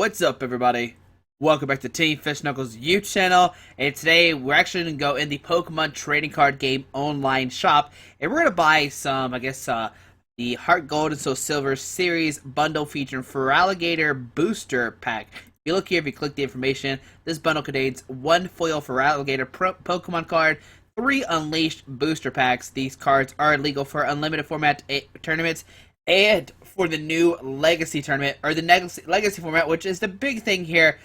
What's up, everybody? Welcome back to Team Fish Knuckles YouTube channel, and today we're actually going to go in the Pokemon trading card game online shop, and we're going to buy some, the Heart Gold and Soul Silver series bundle featuring Feraligatr booster pack. If you look here, if you click the information, this bundle contains one foil Feraligatr Pokemon card, 3 Unleashed booster packs. These cards are illegal for unlimited format tournaments, and for the new Legacy tournament, or the Legacy format, which is the big thing here.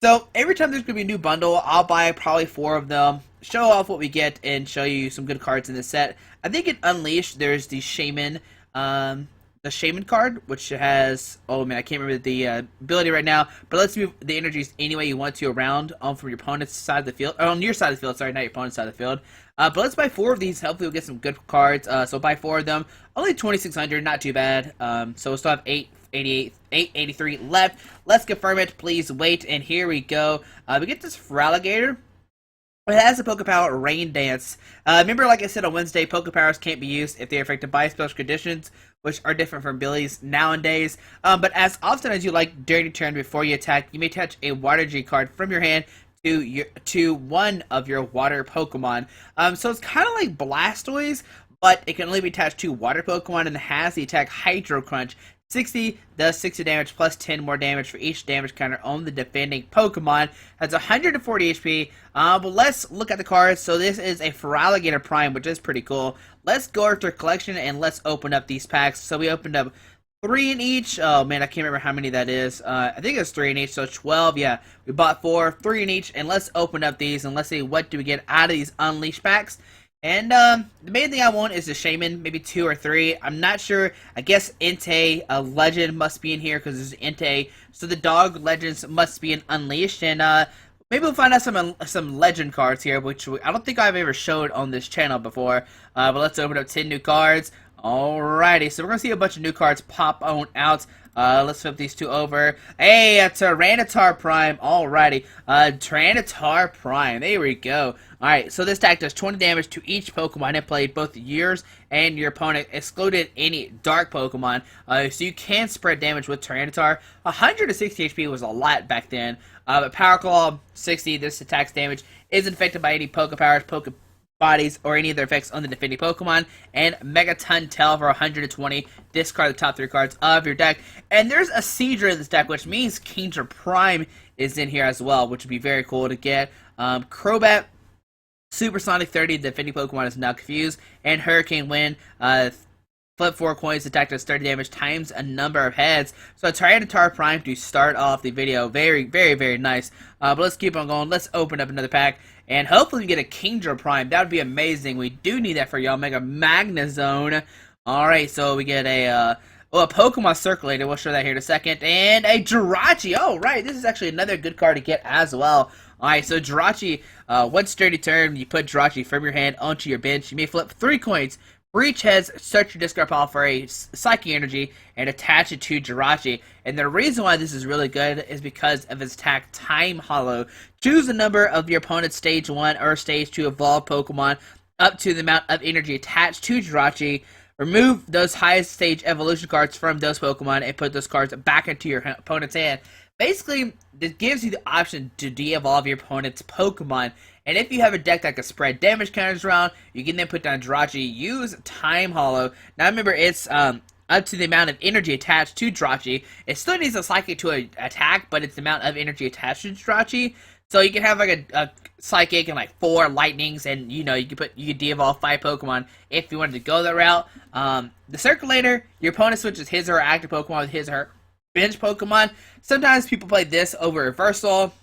So, every time there's going to be a new bundle, I'll buy probably 4 of them, show off what we get, and show you some good cards in the set. I think in Unleashed, there's the Shaman card, which has, oh man, I can't remember the ability right now, but let's move the energies any way you want to around from your opponent's side of the field, or on your side of the field, sorry, not your opponent's side of the field. But let's buy 4 of these, hopefully we'll get some good cards, so buy 4 of them, only 2,600, not too bad, so we'll still have 883 left. Let's confirm it, please wait, and here we go. We get this Feraligatr. It has a Pokepower Rain Dance. Remember, like I said on Wednesday, Pokepowers can't be used if they are affected by special conditions, which are different from abilities nowadays. But as often as you like during your turn before you attack, you may attach a Water G card from your hand to one of your water Pokemon. So it's kind of like Blastoise, but it can only be attached to water Pokemon, and it has the attack Hydro Crunch. 60 does 60 damage plus 10 more damage for each damage counter on the defending Pokemon. Has 140 HP. But let's look at the cards. So this is a Feraligatr Prime, which is pretty cool. Let's go after collection and let's open up these packs. So we opened up 3 in each. Oh man, I can't remember how many that is. I think it's 3 in each, so 12. Yeah, we bought 4, 3 in each, and let's open up these and let's see what do we get out of these Unleashed packs. And the main thing I want is the Shaman, maybe 2 or 3. I'm not sure. I guess Entei, a Legend, must be in here because there's Entei. So the Dog Legends must be in Unleashed, and maybe we'll find out some Legend cards here, which I don't think I've ever showed on this channel before. But let's open up 10 new cards. Alrighty, so we're gonna see a bunch of new cards pop on out. Let's flip these 2 over. Hey, a Tyranitar Prime. Alrighty. Tyranitar Prime. There we go. Alright, so this attack does 20 damage to each Pokemon in play, both yours and your opponent, excluded any dark Pokemon. So you can spread damage with Tyranitar. 160 HP was a lot back then. But Power Claw, 60. This attack's damage isn't affected by any Pokepowers, Bodies, or any of their effects on the defending Pokemon, and Megaton Tail for 120. Discard the top 3 cards of your deck. And there's a Seadra in this deck, which means Kingdra Prime is in here as well, which would be very cool to get. Crobat, Supersonic 30, the defending Pokemon is now confused, and Hurricane Wind, flip 4 coins, attack does 30 damage times a number of heads. So a Tyranitar Prime to start off the video. Very, very, very nice. But let's keep on going. Let's open up another pack. And hopefully we get a Kingdra Prime. That would be amazing. We do need that for y'all. Mega Magnezone. Alright, so we get a Pokemon Circulator. We'll show that here in a second. And a Jirachi. Oh, right. This is actually another good card to get as well. Alright, so Jirachi, one sturdy turn, you put Jirachi from your hand onto your bench. You may flip 3 coins. For each head, search your discard pile for a Psychic Energy and attach it to Jirachi. And the reason why this is really good is because of its attack Time Hollow. Choose a number of your opponent's Stage 1 or Stage 2 evolved Pokemon up to the amount of energy attached to Jirachi. Remove those highest stage evolution cards from those Pokemon and put those cards back into your opponent's hand. Basically, this gives you the option to de-evolve your opponent's Pokemon. And if you have a deck that can spread damage counters around, you can then put down Jirachi, use Time Hollow. Now remember, it's up to the amount of energy attached to Jirachi. It still needs a Psychic to attack, but it's the amount of energy attached to Jirachi. So you can have like a Psychic and like 4 Lightnings, and you can de-evolve 5 Pokemon if you wanted to go that route. The Circulator, your opponent switches his or her active Pokemon with his or her bench Pokemon. Sometimes people play this over Reversal.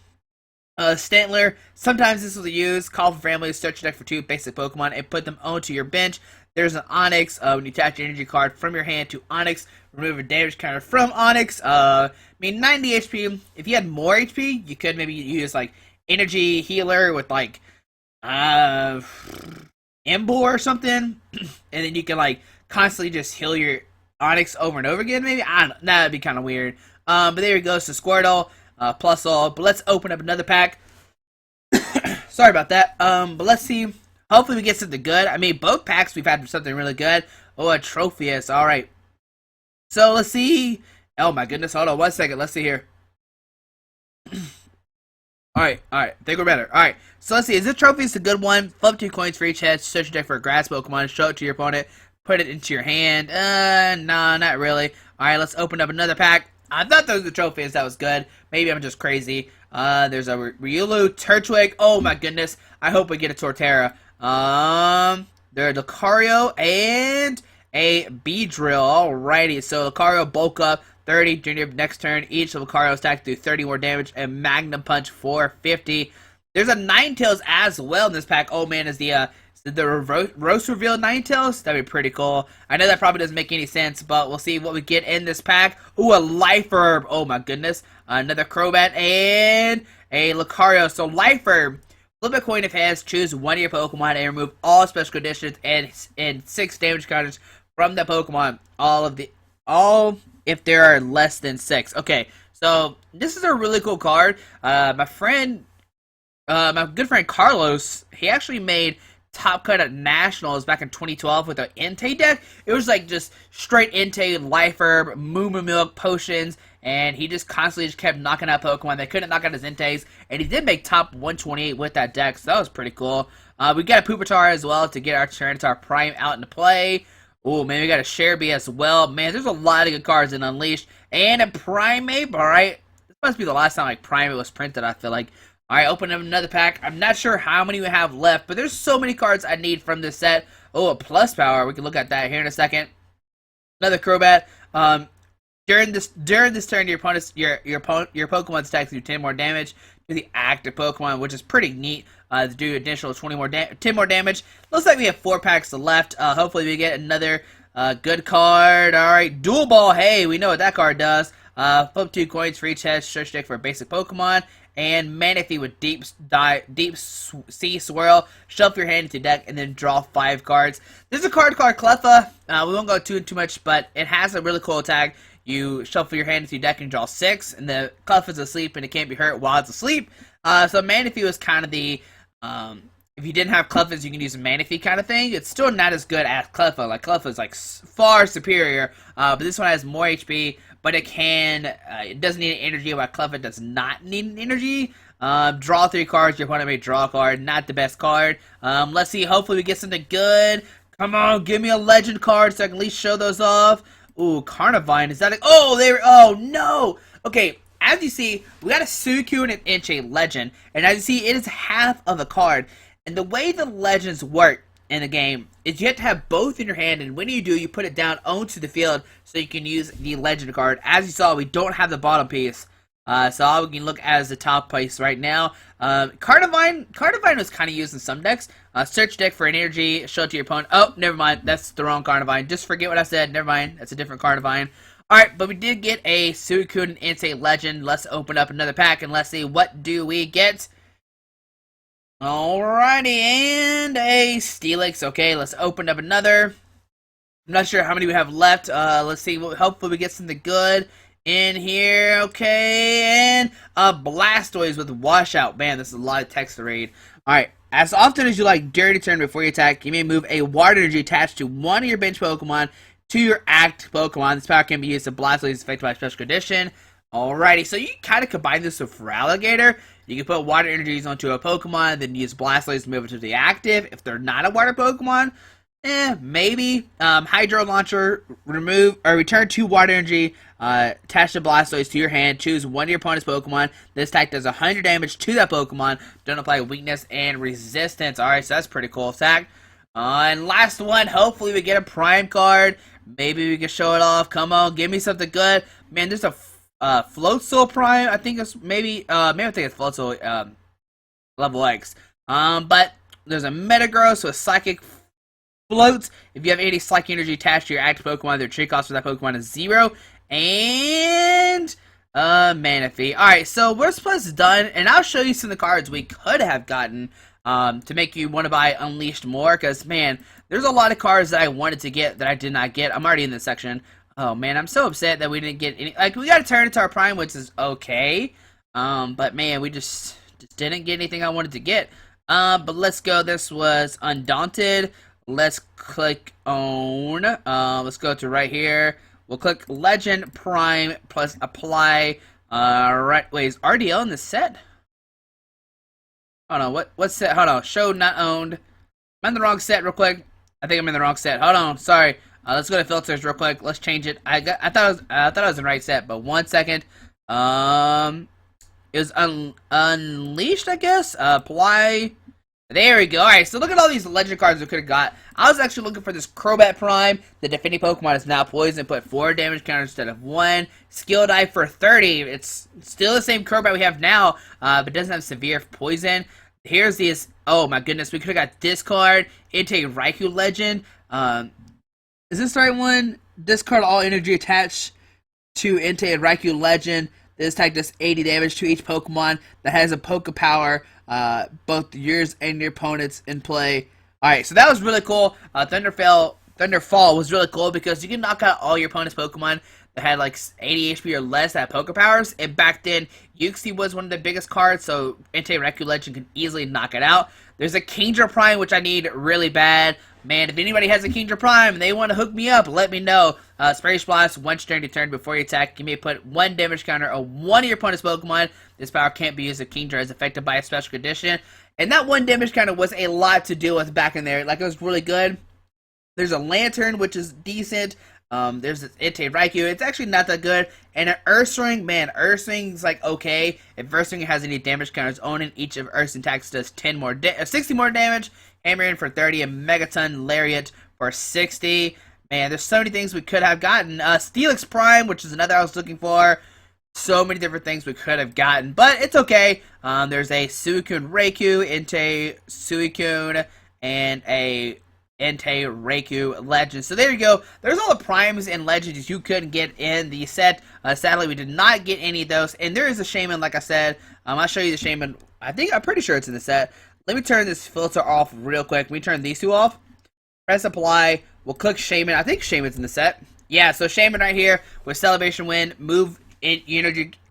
Stantler, sometimes this will use Call for Family, search your deck for 2 basic Pokemon and put them onto your bench. There's an Onix, when you attach your energy card from your hand to Onix, remove a damage counter from Onix. 90 HP. If you had more HP, you could maybe use like Energy Healer with like Emboar or something, and then you can like constantly just heal your Onix over and over again. Maybe I don't know. That'd be kind of weird. But there we go. So Squirtle. Plus all, but let's open up another pack. Sorry about that. But let's see. Hopefully we get something good. I mean, both packs we've had something really good. Oh, a Trophius. Alright. So let's see. Oh my goodness. Hold on 1 second. Let's see here. Alright, alright. I think we're better. Alright, so let's see. Is this trophy is a good one? Flip 2 coins for each head. Search your deck for a grass Pokemon. Show it to your opponent. Put it into your hand. Nah, not really. Alright, let's open up another pack. I thought those were the trophies. That was good. Maybe I'm just crazy. There's a Riolu, Turtwig. Oh my goodness. I hope we get a Torterra. There's a Lucario and a Beedrill. Alrighty, so Lucario bulk up 30 during your next turn. Each of Lucario's attack do 30 more damage and Magnum Punch for 50. There's a Ninetales as well in this pack. Oh man, is the roast reveal Ninetales? That'd be pretty cool. I know that probably doesn't make any sense, but we'll see what we get in this pack. Ooh, a Life Herb. Oh my goodness. Another Crobat and a Lucario. So Life Herb. Flip a coin if it has, choose one of your Pokemon and remove all special conditions and 6 damage counters from the Pokemon. All if there are less than 6. Okay, so this is a really cool card. My good friend Carlos, he actually made Top Cut at Nationals back in 2012 with an Entei deck. It was like just straight Entei, Life Herb, Moo Milk, Potions, and he just constantly just kept knocking out Pokemon. They couldn't knock out his Enteis, and he did make top 128 with that deck, so that was pretty cool. We got a Pupitar as well to get our Tyranitar Prime out into play. Oh man, we got a Cherubi as well. Man, there's a lot of good cards in Unleashed. And a Primeape, alright. This must be the last time like Primeape was printed, I feel like. Alright, open up another pack. I'm not sure how many we have left, but there's so many cards I need from this set. Oh, a Plus Power. We can look at that here in a second. Another Crobat. During this turn, your Pokemon's attacks do 10 more damage to the active Pokemon, which is pretty neat. To do additional 10 more damage. Looks like we have 4 packs left. Hopefully we get another good card. Alright, Dual Ball. Hey, we know what that card does. Flip 2 coins for each head. Search deck for a basic Pokemon. And Manaphy with Deep Sea Swirl. Shuffle your hand into deck and then draw 5 cards. There's a card called Cleffa. We won't go too much, but it has a really cool attack. You shuffle your hand into your deck and draw 6, and the Cleffa's asleep and it can't be hurt while it's asleep. So Manaphy was kind of the if you didn't have Cleffa's, you can use a Manaphy kind of thing. It's still not as good as Cleffa. Like Cleffa's like far superior, but this one has more HP. But it it doesn't need an energy, while Cleffa does not need an energy. Draw 3 cards, your opponent may draw a card. Not the best card. Let's see, hopefully we get something good. Come on, give me a legend card so I can at least show those off. Ooh, Carnivine, is that a... Oh, no! Okay, as you see, we got a Suicune and an Entei legend. And as you see, it is half of a card. And the way the legends work in the game is you have to have both in your hand, and when you do, you put it down onto the field so you can use the legend card. As you saw, we don't have the bottom piece, so all we can look at is the top piece right now. Carnivine was kind of used in some decks. Search deck for an energy, show it to your opponent. Oh, never mind, that's the wrong Carnivine. Just forget what I said, never mind, that's a different Carnivine. Alright, but we did get a Suicune and Entei legend. Let's open up another pack and let's see what do we get. Alrighty, and a Steelix. Okay, let's open up another. I'm not sure how many we have left. Let's see. Hopefully we get something good in here. Okay, and a Blastoise with Washout. Man, this is a lot of text to read. Alright, as often as you like during your turn before you attack, you may move a Water Energy attached to one of your bench Pokemon to your active Pokemon. This power can be used if Blastoise is affected by a special condition. Alrighty, so you kind of combine this with Feraligatr. You can put water energies onto a Pokemon, then use Blastoise to move it to the active. If they're not a water Pokemon, maybe. Hydro Launcher, return 2 water energy, attach the Blastoise to your hand, choose one of your opponent's Pokemon. This attack does 100 damage to that Pokemon. Don't apply weakness and resistance. Alright, so that's pretty cool attack. And last one, hopefully we get a Prime card. Maybe we can show it off. Come on, give me something good. Man, there's a Floatzel Prime. I think it's maybe I think it's Floatzel level X. But there's a Metagross with Psychic Floats. If you have any Psychic Energy attached to your active Pokemon, their trade cost for that Pokemon is 0. And Manaphy. Alright, so Worst Plus is done, and I'll show you some of the cards we could have gotten to make you want to buy Unleashed more, because man, there's a lot of cards that I wanted to get that I did not get. I'm already in this section. Oh man, I'm so upset that we didn't get any. Like, we got a Tyranitar Prime, which is okay. But man, we just didn't get anything I wanted to get. But let's go. This was Undaunted. Let's click on. Let's go to right here. We'll click Legend Prime plus apply. Right, wait, is RDL in the set? Hold on, what set? Hold on, show not owned. I'm in the wrong set real quick. I think I'm in the wrong set. Hold on, sorry. Let's go to filters real quick. Let's change it. I thought I was in the right set, but 1 second. It was unleashed, I guess. Apply. There we go. Alright, so look at all these legend cards we could have got. I was actually looking for this Crobat Prime. The defending Pokemon is now poison. Put 4 damage counter instead of 1. Skill die for 30. It's still the same Crobat we have now, but doesn't have severe poison. Here's this. Oh my goodness, we could have got this card. Into Raikou Legend. Is this the right one? Discard all energy attached to Entei Raikou Legend. This attack does 80 damage to each Pokemon that has a Poke Power, both yours and your opponent's in play. Alright, so that was really cool. Thunderfall was really cool because you can knock out all your opponent's Pokemon that had like 80 HP or less that had Poke Powers. And back then, Uxie was one of the biggest cards, so Entei Raikou Legend can easily knock it out. There's a Kingdra Prime, which I need really bad. Man, if anybody has a Kingdra Prime and they want to hook me up, let me know. Spray Blast, once during the turn before you attack, you may put 1 damage counter on one of your opponent's Pokemon. This power can't be used if Kingdra is affected by a special condition. And that 1 damage counter was a lot to deal with back in there. Like, it was really good. There's a Lantern, which is decent. There's this Entei Raikou. It's actually not that good. And an Ursaring, man, Ursarang's like okay. If Ursaring has any damage counters on it, each of Ursarang attacks does 60 more damage. Hammer for 30, and Megaton Lariat for 60. Man, there's so many things we could have gotten. Steelix Prime, which is another I was looking for. So many different things we could have gotten, but it's okay. There's a Suicune Raikou, Entei Suicune, and a Entei Raikou Legend. So there you go. There's all the primes and legends you couldn't get in the set. Sadly, we did not get any of those. And there is a Shaman, like I said. I'll show you the Shaman. I'm pretty sure it's in the set. Let me turn this filter off real quick. Let me turn these two off. Press apply. We'll click Shaman. I think Shaman's in the set. Yeah, so Shaman right here with Celebration Wind. Move in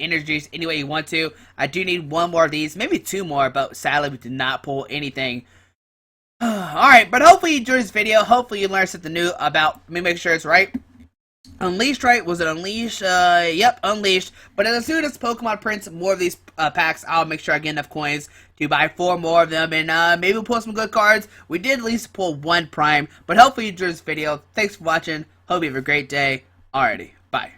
energies any way you want to. I do need 1 more of these. Maybe 2 more, but sadly we did not pull anything. Alright, but hopefully you enjoyed this video. Hopefully you learned something new about, let me make sure it's right. Unleashed, right? Was it Unleashed? Yep, Unleashed. But as soon as Pokemon prints more of these packs, I'll make sure I get enough coins to buy 4 more of them. And maybe we'll pull some good cards. We did at least pull 1 Prime. But hopefully you enjoyed this video. Thanks for watching. Hope you have a great day. Alrighty, bye.